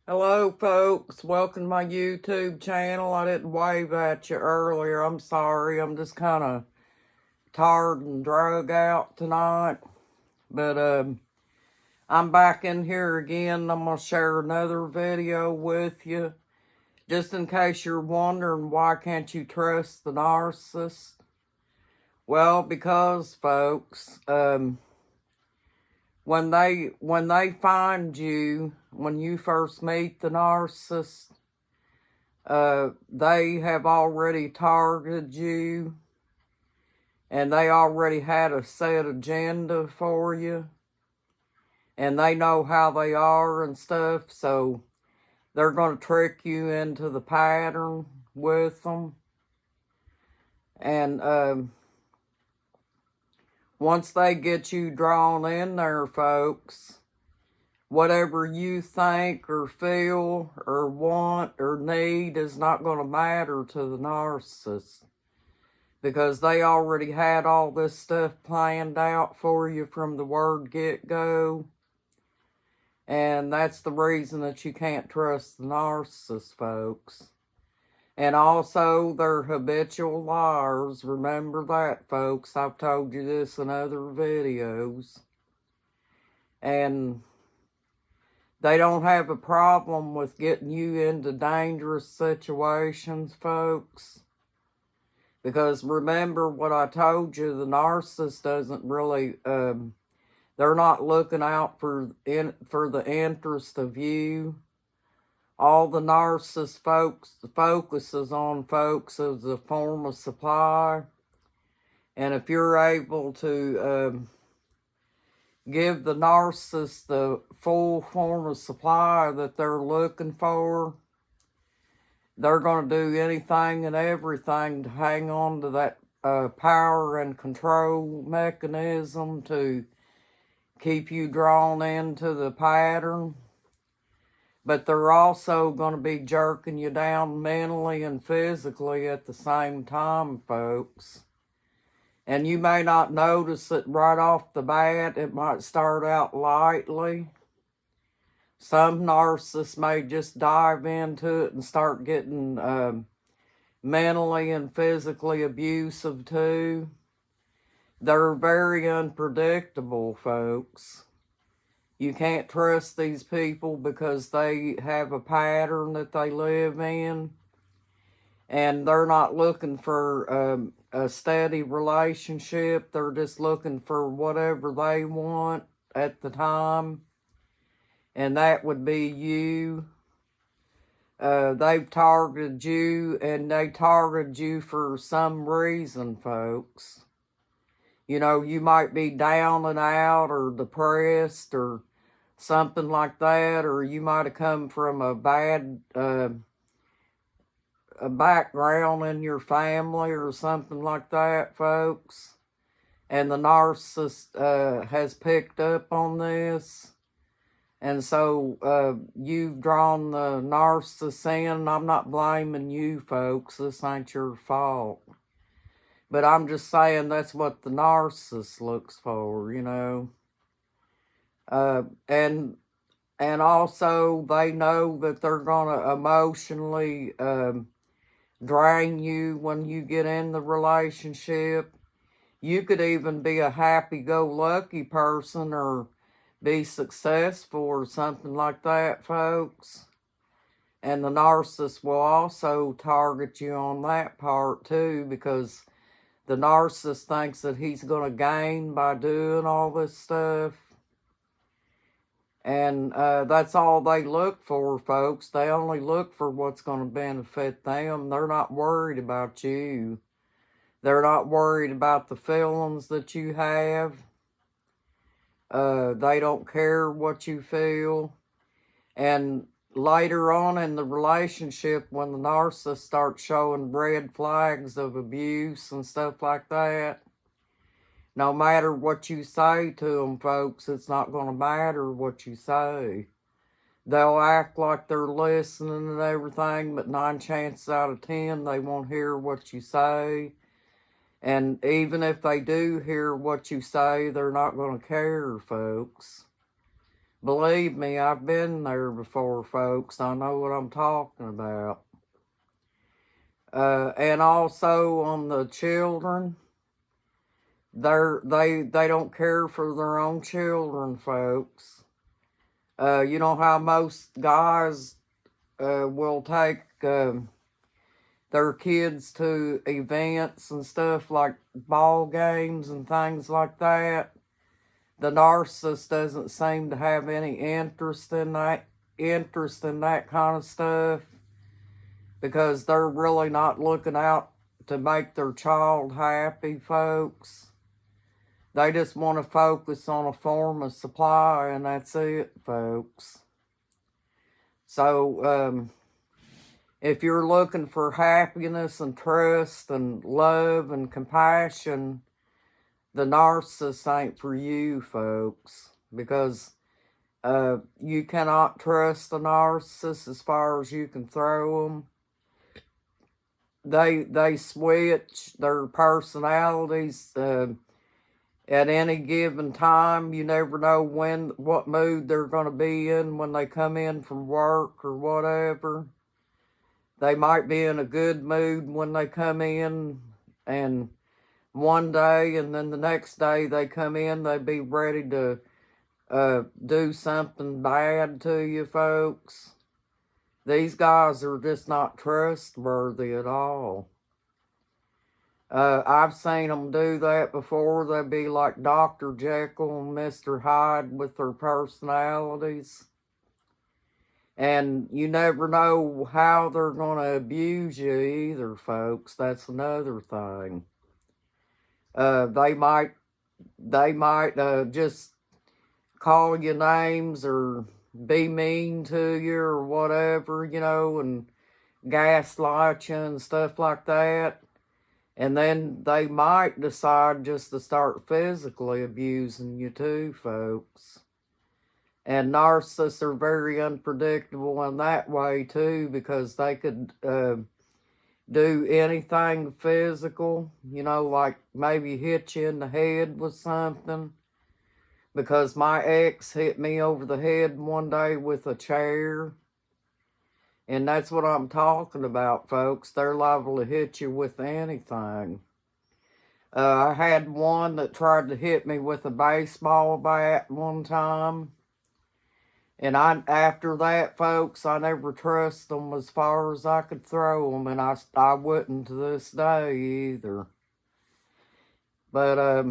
Hello, folks. Welcome to my YouTube channel. I didn't wave at you earlier. I'm sorry. I'm just kind of tired and drug out tonight. But I'm back in here again. I'm going to share another video with you. Just in case you're wondering, why can't you trust the narcissist? Well, because, folks, when they find you, when you first meet the narcissist, they have already targeted you, and they already had a set agenda for you, and they know how they are and stuff, so they're going to trick you into the pattern with them. And once they get you drawn in there, folks, whatever you think or feel or want or need is not going to matter to the narcissist, because they already had all this stuff planned out for you from the word get-go. And that's the reason that you can't trust the narcissist, folks. And also, they're habitual liars. Remember that, folks. I've told you this in other videos. And they don't have a problem with getting you into dangerous situations, folks. Because remember what I told you, the narcissist doesn't really, they're not looking out for the interest of you. All the narcissist focuses on, folks, is a form of supply. And if you're able to give the narcissist the full form of supply that they're looking for, they're going to do anything and everything to hang on to that power and control mechanism to keep you drawn into the pattern. But they're also going to be jerking you down mentally and physically at the same time, folks. And you may not notice it right off the bat. It might start out lightly. Some narcissists may just dive into it and start getting mentally and physically abusive too. They're very unpredictable, folks. You can't trust these people because they have a pattern that they live in. And they're not looking for a steady relationship. They're just looking for whatever they want at the time. And that would be you. They've targeted you, and they targeted you for some reason, folks. You know, you might be down and out or depressed or something like that, or you might have come from a bad a background in your family or something like that, folks. And the narcissist has picked up on this. And so you've drawn the narcissist in. I'm not blaming you, folks. This ain't your fault. But I'm just saying that's what the narcissist looks for, you know. And also they know that they're going to emotionally drain you when you get in the relationship. You could even be a happy-go-lucky person or be successful or something like that, folks. And the narcissist will also target you on that part too, because the narcissist thinks that he's going to gain by doing all this stuff. And that's all they look for, folks. They only look for what's going to benefit them. They're not worried about you. They're not worried about the feelings that you have. They don't care what you feel. And later on in the relationship, when the narcissist starts showing red flags of abuse and stuff like that, no matter what you say to them, folks, it's not going to matter what you say. They'll act like they're listening and everything, but 9 chances out of 10, they won't hear what you say. And even if they do hear what you say, they're not going to care, folks. Believe me, I've been there before, folks. I know what I'm talking about. And also on the children, they don't care for their own children, folks. You know how most guys will take their kids to events and stuff like ball games and things like that. The narcissist doesn't seem to have any interest in that kind of stuff, because they're really not looking out to make their child happy, folks. They just want to focus on a form of supply, and that's it, folks. So, if you're looking for happiness and trust and love and compassion, the narcissist ain't for you, folks. Because you cannot trust the narcissist as far as you can throw them. They switch their personalities at any given time. You never know what mood they're going to be in when they come in from work or whatever. They might be in a good mood when they come in, and one day, and then the next day they come in, they be ready to do something bad to you, folks. These guys are just not trustworthy at all. I've seen them do that before. They'd be like Dr. Jekyll and Mr. Hyde with their personalities. And you never know how they're going to abuse you either, folks. That's another thing. They might just call you names or be mean to you or whatever, and gaslight you and stuff like that. And then they might decide just to start physically abusing you too, folks. And narcissists are very unpredictable in that way too, because they could do anything physical, like maybe hit you in the head with something. Because my ex hit me over the head one day with a chair. And that's what I'm talking about, folks. They're liable to hit you with anything. I had one that tried to hit me with a baseball bat one time. And after that, folks, I never trust them as far as I could throw them. And I wouldn't to this day either. But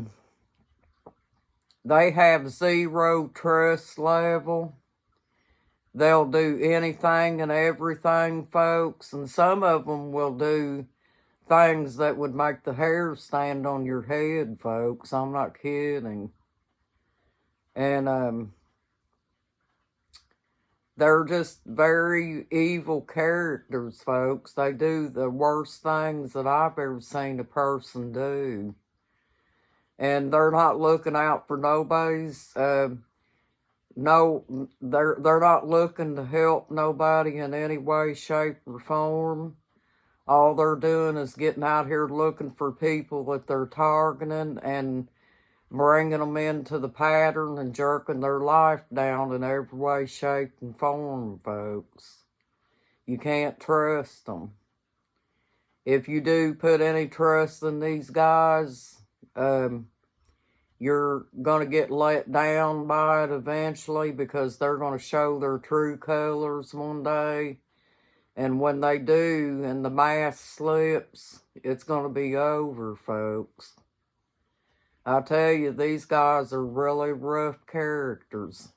they have zero trust level. They'll do anything and everything, folks. And some of them will do things that would make the hair stand on your head, folks. I'm not kidding. And they're just very evil characters, folks. They do the worst things that I've ever seen a person do. And they're not looking out for nobody's, they're not looking to help nobody in any way, shape, or form. All they're doing is getting out here looking for people that they're targeting and bringing them into the pattern and jerking their life down in every way, shape, and form, folks. You can't trust them. If you do put any trust in these guys, you're going to get let down by it eventually, because they're going to show their true colors one day. And when they do, and the mask slips, it's going to be over, folks. I tell you, these guys are really rough characters.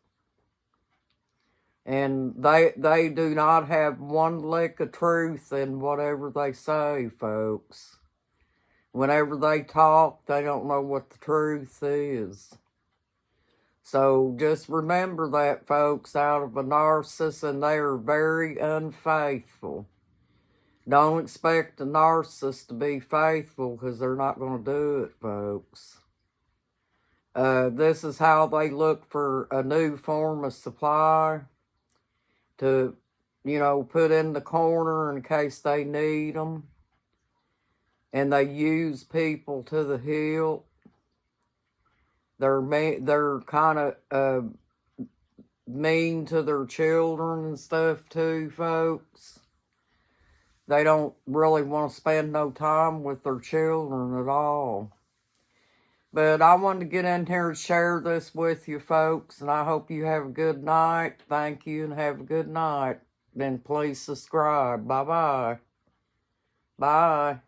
And they do not have one lick of truth in whatever they say, folks. Whenever they talk, they don't know what the truth is. So just remember that, folks, out of a narcissist, and they are very unfaithful. Don't expect a narcissist to be faithful, because they're not going to do it, folks. This is how they look for a new form of supply to, put in the corner in case they need them. And they use people to the hilt. They're kind of mean to their children and stuff too, folks. They don't really want to spend no time with their children at all. But I wanted to get in here and share this with you, folks, and I hope you have a good night. Thank you, and have a good night. Then please subscribe. Bye-bye. Bye.